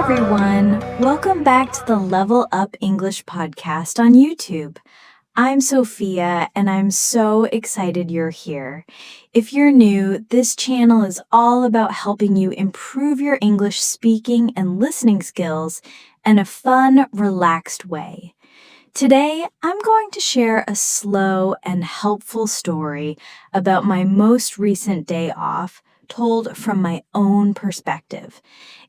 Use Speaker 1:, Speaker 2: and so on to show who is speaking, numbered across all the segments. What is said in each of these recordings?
Speaker 1: everyone. Welcome back to the Level Up English podcast on YouTube. I'm Sophia, and I'm so excited you're here. If you're new, this channel is all about helping you improve your English speaking and listening skills in a fun, relaxed way. Today, I'm going to share a slow and helpful story about my most recent day off, told from my own perspective.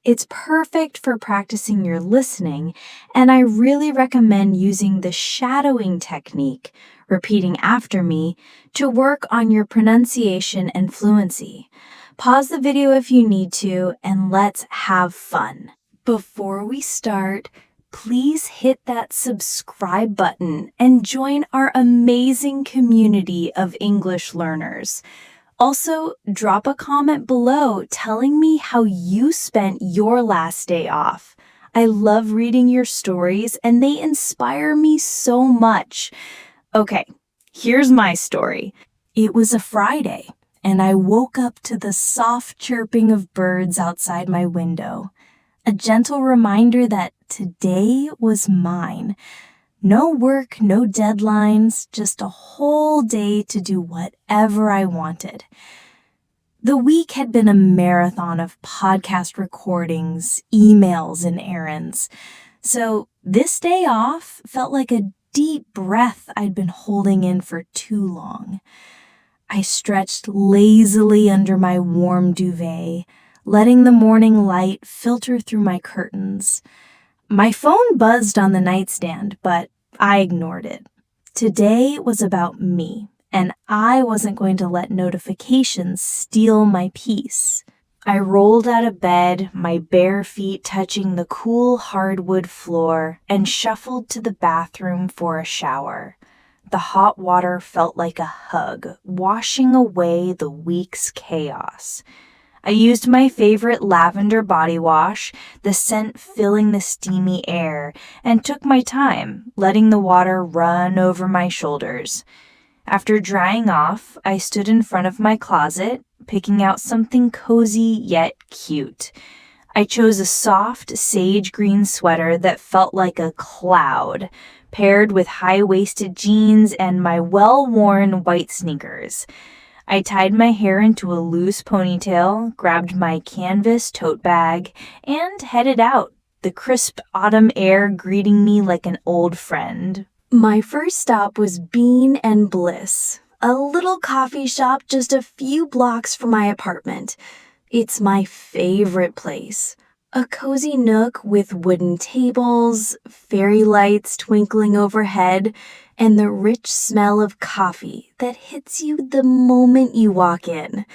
Speaker 1: It's perfect for practicing your listening, and I really recommend using the shadowing technique, repeating after me, to work on your pronunciation and fluency. Pause the video if you need to, and let's have fun. Before we start, please hit that subscribe button and join our amazing community of English learners. Also, drop a comment below telling me how you spent your last day off. I love reading your stories and they inspire me so much. Okay, here's my story. It was a Friday and I woke up to the soft chirping of birds outside my window. A gentle reminder that today was mine. No work, no deadlines, just a whole day to do whatever I wanted. The week had been a marathon of podcast recordings, emails, and errands. So this day off felt like a deep breath I'd been holding in for too long. I stretched lazily under my warm duvet, letting the morning light filter through my curtains. My phone buzzed on the nightstand, but I ignored it. Today was about me, and I wasn't going to let notifications steal my peace. I rolled out of bed, my bare feet touching the cool hardwood floor, and shuffled to the bathroom for a shower. The hot water felt like a hug, washing away the week's chaos. I used my favorite lavender body wash, the scent filling the steamy air, and took my time, letting the water run over my shoulders. After drying off, I stood in front of my closet, picking out something cozy yet cute. I chose a soft sage green sweater that felt like a cloud, paired with high-waisted jeans and my well-worn white sneakers. I tied my hair into a loose ponytail, grabbed my canvas tote bag, and headed out, the crisp autumn air greeting me like an old friend. My first stop was Bean and Bliss, a little coffee shop just a few blocks from my apartment. It's my favorite place. A cozy nook with wooden tables, fairy lights twinkling overhead, and the rich smell of coffee that hits you the moment you walk in.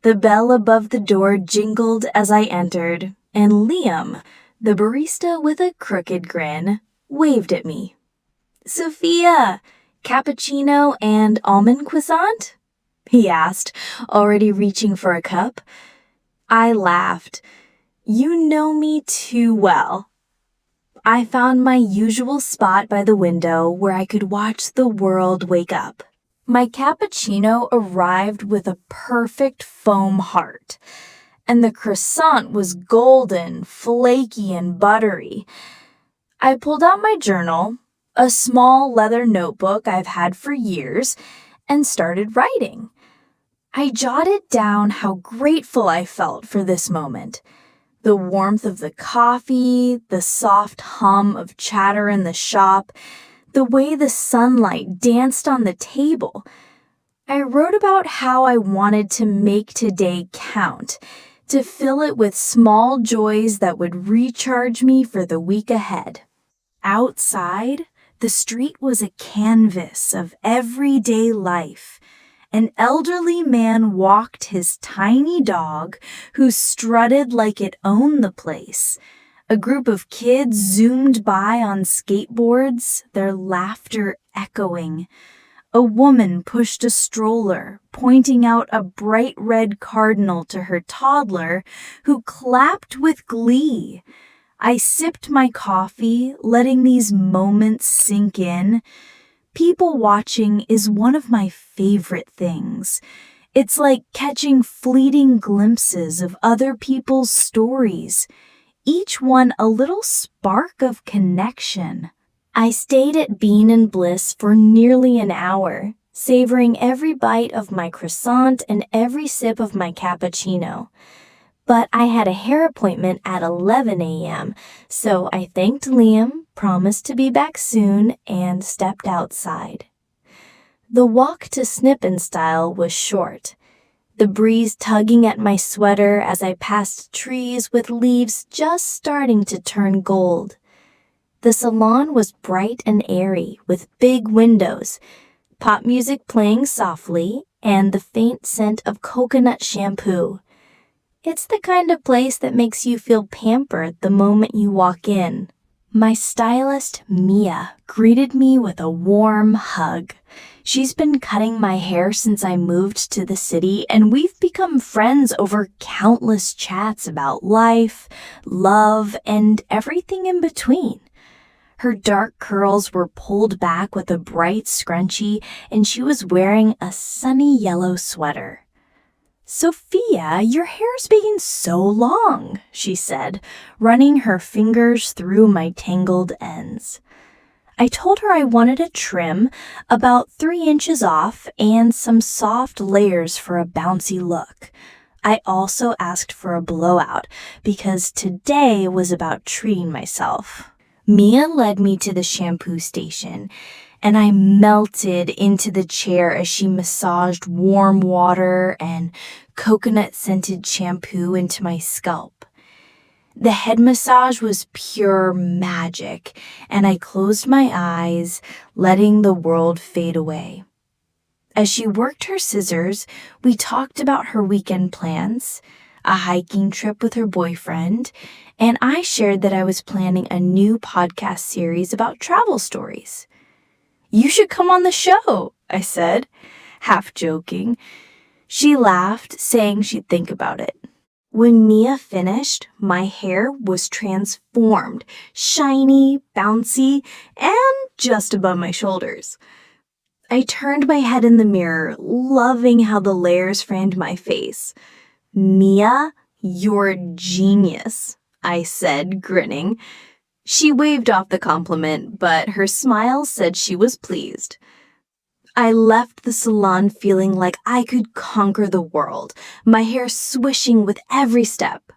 Speaker 1: The bell above the door jingled as I entered, and Liam, the barista with a crooked grin, waved at me. "Sophia, cappuccino and almond croissant?" he asked, already reaching for a cup. I laughed. You know me too well. I found my usual spot by the window where I could watch the world wake up. My cappuccino arrived with a perfect foam heart, and the croissant was golden, flaky, and buttery. I pulled out my journal, a small leather notebook I've had for years, and started writing. I jotted down how grateful I felt for this moment. The warmth of the coffee, the soft hum of chatter in the shop, the way the sunlight danced on the table. I wrote about how I wanted to make today count, to fill it with small joys that would recharge me for the week ahead. Outside, the street was a canvas of everyday life. An elderly man walked his tiny dog, who strutted like it owned the place. A group of kids zoomed by on skateboards, their laughter echoing. A woman pushed a stroller, pointing out a bright red cardinal to her toddler, who clapped with glee. I sipped my coffee, letting these moments sink in. People watching is one of my favorite things. It's like catching fleeting glimpses of other people's stories. each one a little spark of connection. I stayed at Bean and Bliss for nearly an hour, savoring every bite of my croissant and every sip of my cappuccino. But I had a hair appointment at 11 a.m., so I thanked Liam, promised to be back soon, and stepped outside. The walk to Snip 'n Style was short, the breeze tugging at my sweater as I passed trees with leaves just starting to turn gold. The salon was bright and airy, with big windows, pop music playing softly, and the faint scent of coconut shampoo. It's the kind of place that makes you feel pampered the moment you walk in. My stylist, Mia, greeted me with a warm hug. She's been cutting my hair since I moved to the city, and we've become friends over countless chats about life, love, and everything in between. Her dark curls were pulled back with a bright scrunchie, and she was wearing a sunny yellow sweater. "Sophia, your hair's been so long," she said, running her fingers through my tangled ends. I told her I wanted a trim, about 3 inches off, and some soft layers for a bouncy look. I also asked for a blowout, because today was about treating myself. Mia led me to the shampoo station, and I melted into the chair as she massaged warm water and coconut-scented shampoo into my scalp. The head massage was pure magic, and I closed my eyes, letting the world fade away. As she worked her scissors, we talked about her weekend plans, a hiking trip with her boyfriend, and I shared that I was planning a new podcast series about travel stories. "You should come on the show," I said, half joking. She laughed, saying she'd think about it. When Mia finished, my hair was transformed, shiny, bouncy, and just above my shoulders. I turned my head in the mirror, loving how the layers framed my face. "Mia, you're a genius," I said, grinning. She waved off the compliment, but her smile said she was pleased. I left the salon feeling like I could conquer the world, my hair swishing with every step.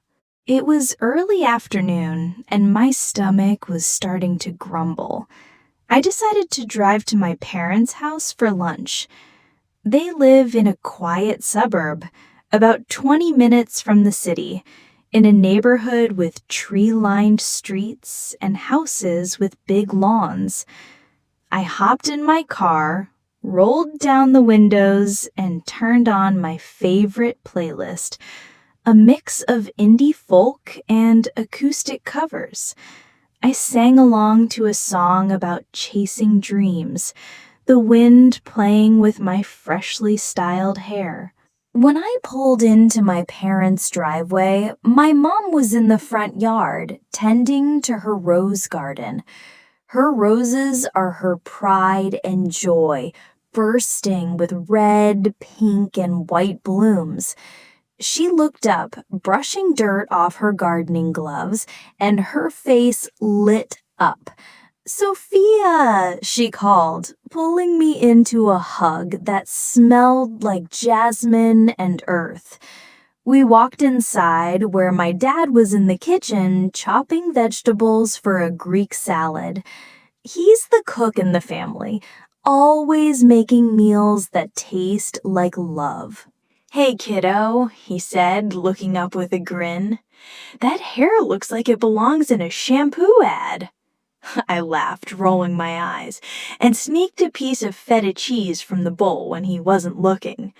Speaker 1: It was early afternoon, and my stomach was starting to grumble. I decided to drive to my parents' house for lunch. They live in a quiet suburb, about 20 minutes from the city, in a neighborhood with tree-lined streets and houses with big lawns. I hopped in my car, rolled down the windows, and turned on my favorite playlist, a mix of indie folk and acoustic covers. I sang along to a song about chasing dreams, the wind playing with my freshly styled hair. When I pulled into my parents' driveway, my mom was in the front yard, tending to her rose garden. Her roses are her pride and joy, bursting with red, pink, and white blooms. She looked up, brushing dirt off her gardening gloves, and her face lit up. "Sophia," she called, pulling me into a hug that smelled like jasmine and earth. We walked inside, where my dad was in the kitchen chopping vegetables for a Greek salad. He's the cook in the family, always making meals that taste like love. "Hey, kiddo," he said, looking up with a grin. "That hair looks like it belongs in a shampoo ad." I laughed, rolling my eyes, and sneaked a piece of feta cheese from the bowl when he wasn't looking.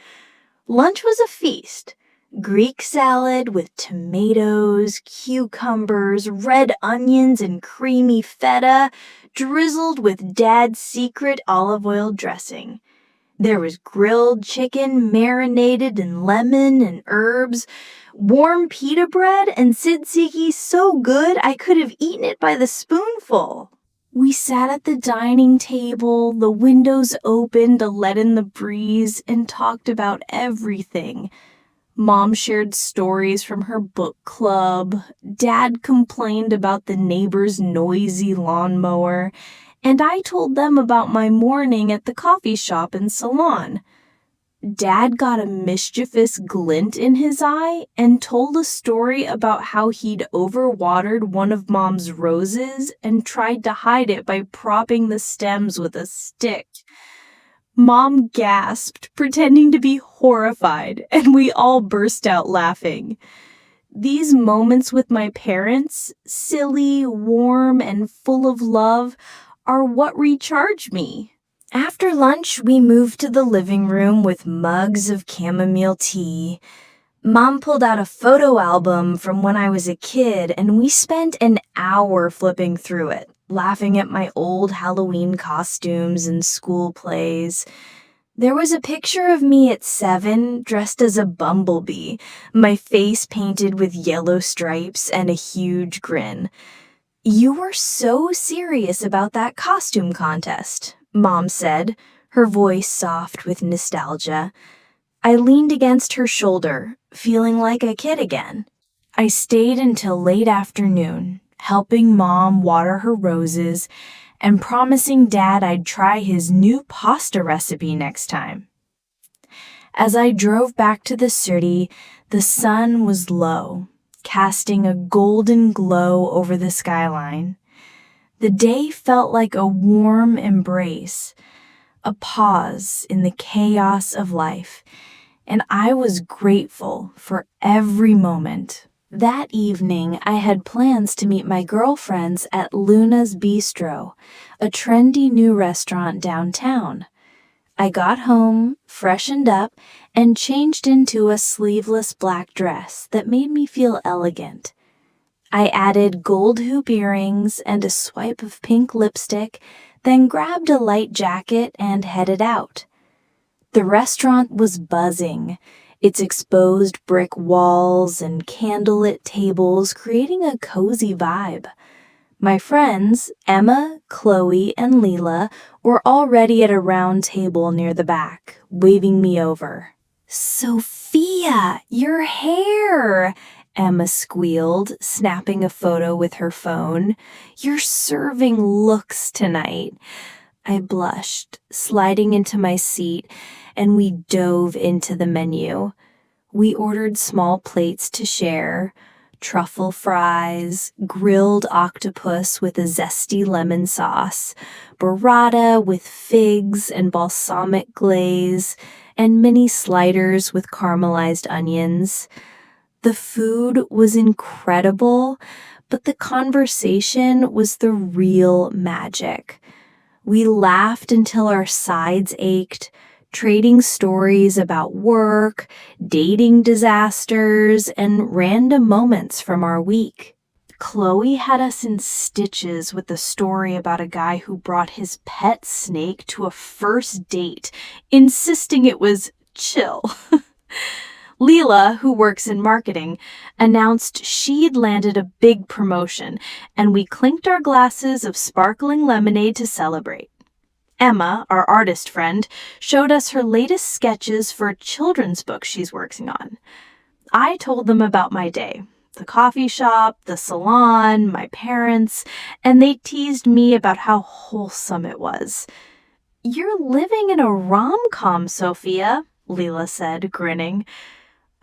Speaker 1: Lunch was a feast. Greek salad with tomatoes, cucumbers, red onions, and creamy feta, drizzled with Dad's secret olive oil dressing. There was grilled chicken marinated in lemon and herbs, warm pita bread, and tzatziki so good I could have eaten it by the spoonful. We sat at the dining table, the windows open to let in the breeze, and talked about everything. Mom shared stories from her book club. Dad complained about the neighbor's noisy lawnmower. And I told them about my morning at the coffee shop and salon. Dad got a mischievous glint in his eye and told a story about how he'd overwatered one of Mom's roses and tried to hide it by propping the stems with a stick. Mom gasped, pretending to be horrified, and we all burst out laughing. These moments with my parents, silly, warm, and full of love, are what recharge me. After lunch, we moved to the living room with mugs of chamomile tea. Mom pulled out a photo album from when I was a kid, and we spent an hour flipping through it, laughing at my old Halloween costumes and school plays. There was a picture of me at 7, dressed as a bumblebee, my face painted with yellow stripes and a huge grin. "You were so serious about that costume contest," Mom said, her voice soft with nostalgia. I leaned against her shoulder, feeling like a kid again. I stayed until late afternoon, helping Mom water her roses and promising Dad I'd try his new pasta recipe next time. As I drove back to the city, the sun was low, casting a golden glow over the skyline. The day felt like a warm embrace, a pause in the chaos of life, and I was grateful for every moment. That evening, I had plans to meet my girlfriends at Luna's Bistro, a trendy new restaurant downtown. I got home, freshened up, and changed into a sleeveless black dress that made me feel elegant. I added gold hoop earrings and a swipe of pink lipstick, then grabbed a light jacket and headed out. The restaurant was buzzing, its exposed brick walls and candlelit tables creating a cozy vibe. My friends, Emma, Chloe, and Leela, were already at a round table near the back, waving me over. "Sophia, your hair!" Emma squealed, snapping a photo with her phone. "You're serving looks tonight." I blushed, sliding into my seat, and we dove into the menu. We ordered small plates to share: truffle fries, grilled octopus with a zesty lemon sauce, burrata with figs and balsamic glaze, and mini sliders with caramelized onions. The food was incredible, but the conversation was the real magic. We laughed until our sides ached, trading stories about work, dating disasters, and random moments from our week. Chloe had us in stitches with the story about a guy who brought his pet snake to a first date, insisting it was chill. Leela, who works in marketing, announced she'd landed a big promotion, and we clinked our glasses of sparkling lemonade to celebrate. Emma, our artist friend, showed us her latest sketches for a children's book she's working on. I told them about my day, the coffee shop, the salon, my parents, and they teased me about how wholesome it was. "You're living in a rom-com, Sophia," Leela said, grinning.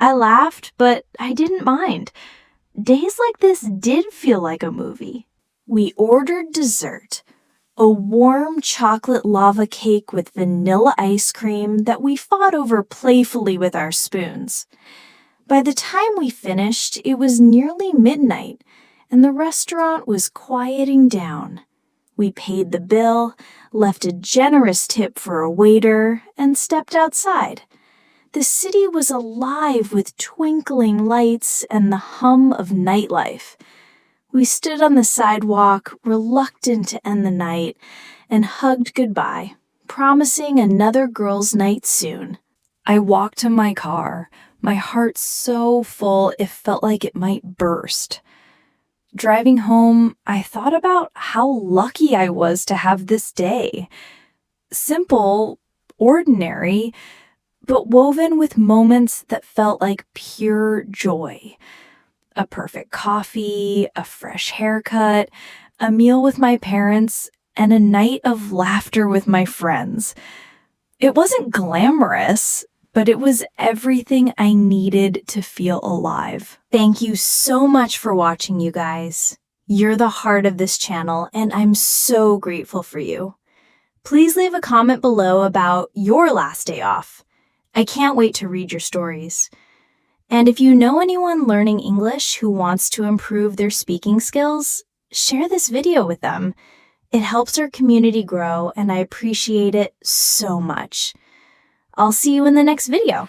Speaker 1: I laughed, but I didn't mind. Days like this did feel like a movie. We ordered dessert, a warm chocolate lava cake with vanilla ice cream that we fought over playfully with our spoons. By the time we finished, it was nearly midnight, and the restaurant was quieting down. We paid the bill, left a generous tip for a waiter, and stepped outside. The city was alive with twinkling lights and the hum of nightlife. We stood on the sidewalk, reluctant to end the night, and hugged goodbye, promising another girls' night soon. I walked to my car, my heart so full it felt like it might burst. Driving home, I thought about how lucky I was to have this day. Simple, ordinary, but woven with moments that felt like pure joy. A perfect coffee, a fresh haircut, a meal with my parents, and a night of laughter with my friends. It wasn't glamorous, but it was everything I needed to feel alive. Thank you so much for watching, you guys. You're the heart of this channel, and I'm so grateful for you. Please leave a comment below about your last day off. I can't wait to read your stories. And if you know anyone learning English who wants to improve their speaking skills, share this video with them. It helps our community grow, and I appreciate it so much. I'll see you in the next video.